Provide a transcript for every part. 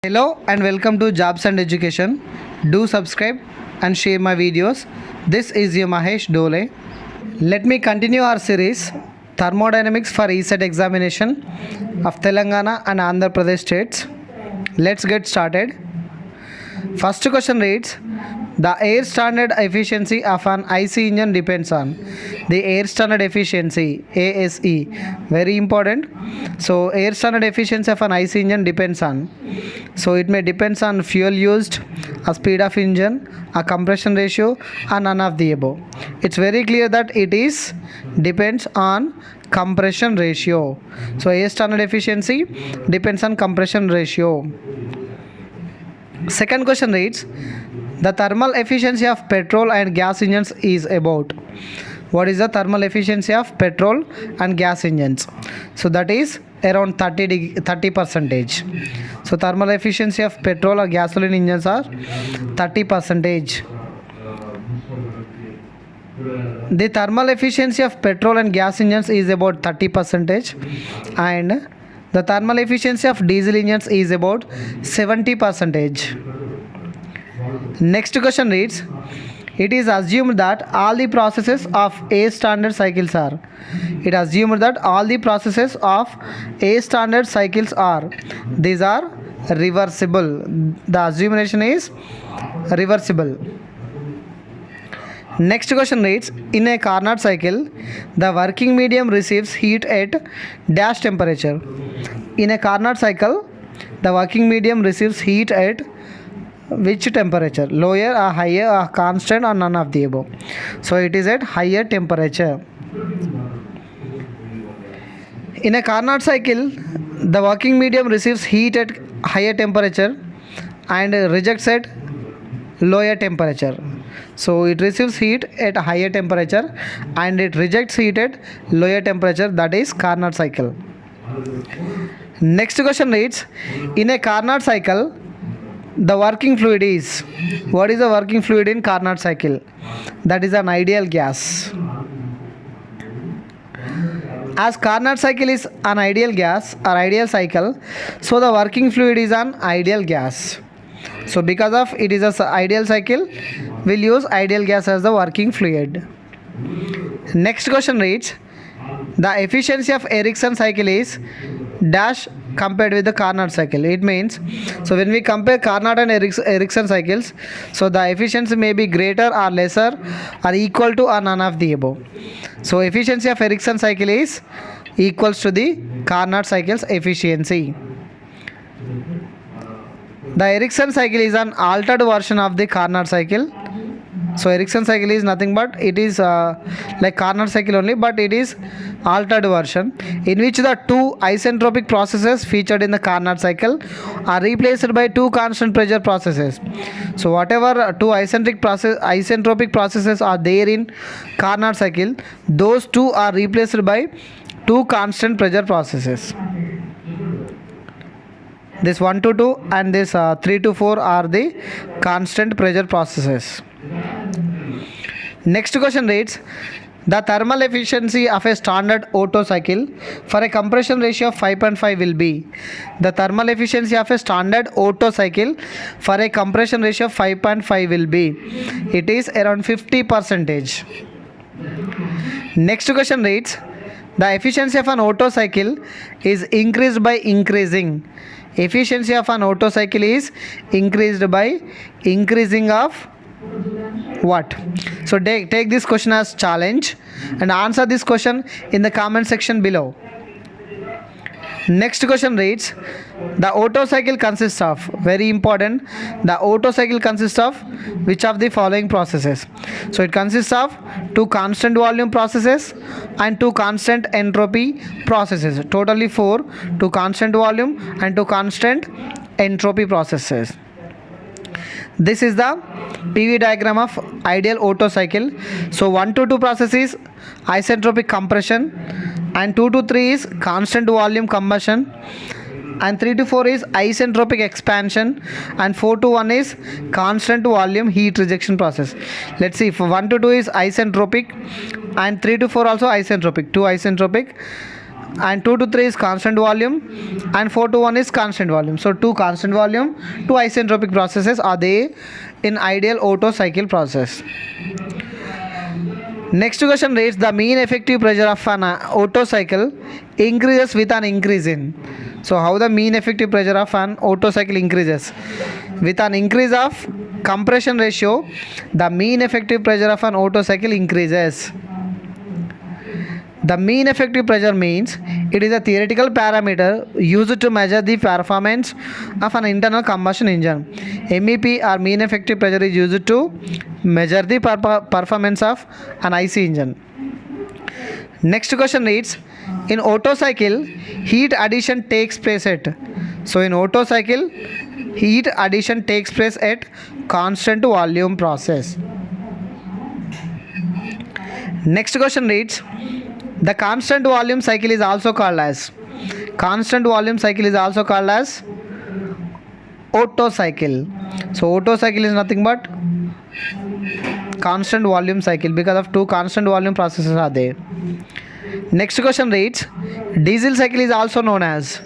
Hello and welcome to Jobs and Education. Do subscribe and share my videos. This is your Mahesh Dole. Let me continue our series Thermodynamics for ESET examination of Telangana and Andhra Pradesh states. Let's get started. First question reads, the air standard efficiency of an IC engine depends on the air standard efficiency ASE. Very important. So air standard efficiency of an IC engine depends on. So it may depends on fuel used, a speed of engine, a compression ratio, and none of the above. It's very clear that it is depends on compression ratio. So air standard efficiency depends on compression ratio. Second question reads, the thermal efficiency of petrol and gas engines is about. What is the thermal efficiency of petrol and gas engines? So that is around 30 percentage. So thermal efficiency of petrol or gasoline engines are 30 percentage. The thermal efficiency of petrol and gas engines is about 30 percentage, and the thermal efficiency of diesel engines is about 70 percentage. Next question reads, it is assumed that all the processes of A standard cycles are. It assumed that all the processes of A standard cycles are. These are reversible. The assumption is reversible. Next question reads, in a Carnot cycle, the working medium receives heat at dash temperature. In a Carnot cycle, the working medium receives heat at which temperature? Lower or higher or constant or none of the above? So it is at higher temperature. In a Carnot cycle, the working medium receives heat at higher temperature and rejects at lower temperature. So it receives heat at higher temperature and it rejects heat at lower temperature. That is Carnot cycle. Next question reads, in a Carnot cycle, the working fluid is. What is the working fluid in Carnot cycle? That is an ideal gas. As Carnot cycle is an ideal gas or ideal cycle, so the working fluid is an ideal gas. So because of it is an ideal cycle, we'll use ideal gas as the working fluid. Next question reads, the efficiency of Ericsson cycle is dash compared with the Carnot cycle. It means, so when we compare Carnot and Ericsson cycles, so the efficiency may be greater or lesser or equal to or none of the above. So efficiency of Ericsson cycle is equals to the Carnot cycle's efficiency. The Ericsson cycle is an altered version of the Carnot cycle. So Ericsson cycle is nothing but it is like Carnot cycle only, but it is altered version in which the two isentropic processes featured in the Carnot cycle are replaced by two constant pressure processes. So whatever two isentropic processes are there in Carnot cycle, those two are replaced by two constant pressure processes. This 1 to 2 and this 3 to 4 are the constant pressure processes. Next question reads, the thermal efficiency of a standard Otto cycle for a compression ratio of 5.5 will be. The thermal efficiency of a standard Otto cycle for a compression ratio of 5.5 will be. It is around 50 percentage. Next question reads, the efficiency of an Otto cycle is increased by increasing. Efficiency of an Otto cycle is increased by increasing of what? So take this question as challenge and answer this question in the comment section below. Next question reads, the Otto cycle consists of, very important, the Otto cycle consists of which of the following processes? So it consists of two constant volume processes and two constant entropy processes. Totally four, two constant volume and two constant entropy processes. This is the PV diagram of ideal Otto cycle. So 1 to 2 process is isentropic compression and 2 to 3 is constant volume combustion and 3 to 4 is isentropic expansion and 4 to 1 is constant volume heat rejection process. Let's see, if 1 to 2 is isentropic and 3 to 4 also isentropic, 2 isentropic and 2 to 3 is constant volume, and 4 to 1 is constant volume. So 2 constant volume, 2 isentropic processes are there in ideal Otto cycle process. Next question reads, the mean effective pressure of an Otto cycle increases with an increase in. So how the mean effective pressure of an Otto cycle increases? With an increase of compression ratio, the mean effective pressure of an Otto cycle increases. The mean effective pressure means it is a theoretical parameter used to measure the performance of an internal combustion engine. MEP or mean effective pressure is used to measure the performance of an IC engine. Next question reads, in Otto cycle, heat addition takes place at. So in Otto cycle, heat addition takes place at constant volume process. Next question reads, the constant volume cycle is also called as Otto cycle. So Otto cycle is nothing but constant volume cycle because of 2 constant volume processes are there. Next question reads, diesel cycle is also known as.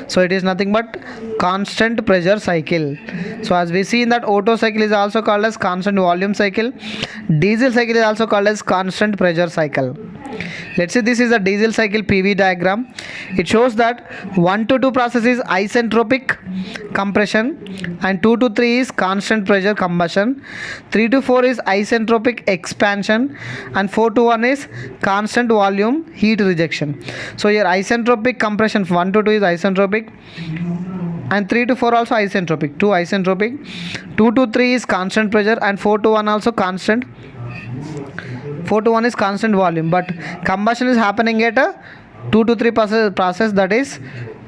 So it is nothing but constant pressure cycle. So as we see in that, Otto cycle is also called as constant volume cycle. Diesel cycle is also called as constant pressure cycle. Let's say this is a diesel cycle PV diagram. It shows that 1 to 2 process is isentropic compression, and 2 to 3 is constant pressure combustion, 3 to 4 is isentropic expansion, and 4 to 1 is constant volume heat rejection. So here isentropic compression 1 to 2 is isentropic, and 3 to 4 also isentropic, 2 isentropic, 2 to 3 is constant pressure, and 4 to 1 also constant. 4 to 1 is constant volume, but combustion is happening at a 2 to 3 process, that is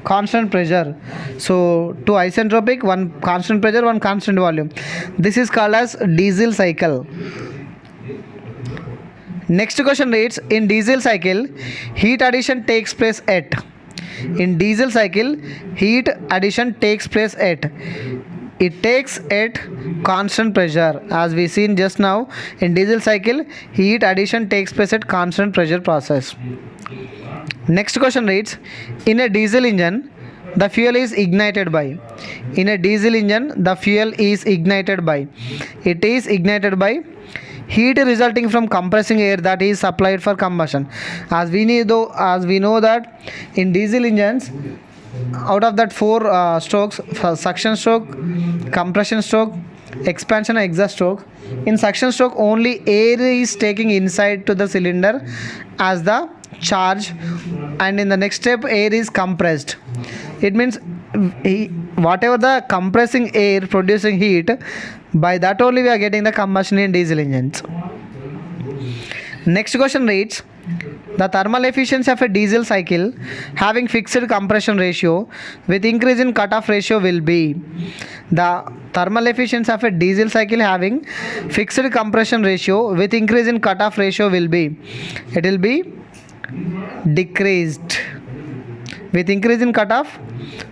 constant pressure. So 2 isentropic, 1 constant pressure, 1 constant volume. This is called as diesel cycle. Next question reads, in diesel cycle, heat addition takes place at. In diesel cycle, heat addition takes place at. It takes at constant pressure. As we seen just now, in diesel cycle, heat addition takes place at constant pressure process. Next question reads, in a diesel engine, the fuel is ignited by. In a diesel engine, the fuel is ignited by. It is ignited by heat resulting from compressing air that is supplied for combustion. As we know that in diesel engines, out of that 4 strokes, suction stroke, compression stroke, expansion and exhaust stroke, in suction stroke only air is taking inside to the cylinder as the charge, and in the next step air is compressed. It means whatever the compressing air producing heat, by that only we are getting the combustion in diesel engines. Next question reads, the thermal efficiency of a diesel cycle having fixed compression ratio with increase in cutoff ratio will be. The thermal efficiency of a diesel cycle having fixed compression ratio with increase in cutoff ratio will be. It will be decreased with increase in cutoff.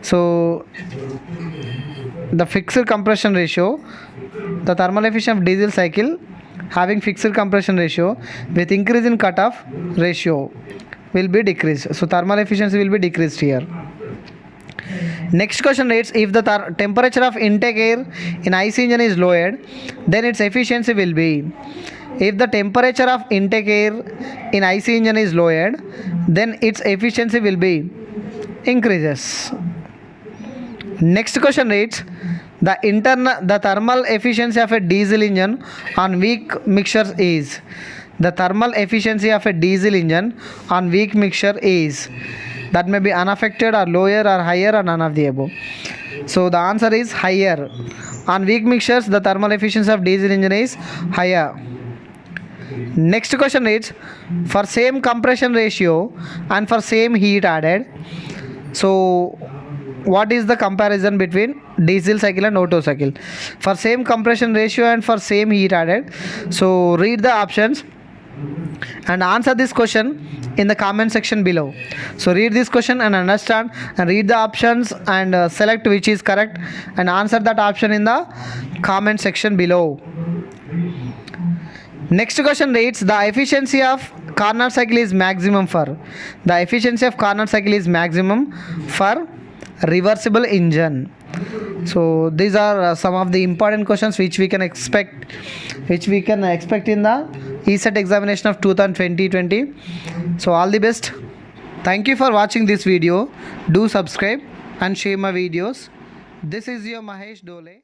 So the fixed compression ratio, the thermal efficiency of diesel cycle having fixed compression ratio with increase in cutoff ratio will be decreased. So thermal efficiency will be decreased here. Next question reads, if the temperature of intake air in IC engine is lowered, then its efficiency will be. If the temperature of intake air in IC engine is lowered, then its efficiency will be increases. Next question reads, the thermal efficiency of a diesel engine on weak mixtures is. The thermal efficiency of a diesel engine on weak mixture is. That may be unaffected or lower or higher or none of the above. So the answer is higher. On weak mixtures, the thermal efficiency of diesel engine is higher. Next question reads, for same compression ratio and for same heat added, so what is the comparison between diesel cycle and Otto cycle? For same compression ratio and for same heat added, so read the options and answer this question in the comment section below. So read this question and understand and read the options and select which is correct and answer that option in the comment section below. Next question reads, the efficiency of Carnot cycle is maximum for, the efficiency of Carnot cycle is maximum for reversible engine. So these are some of the important questions which we can expect in the ESET examination of 2020. So all the best. Thank you for watching this video. Do subscribe and share my videos. This is your Mahesh Dole.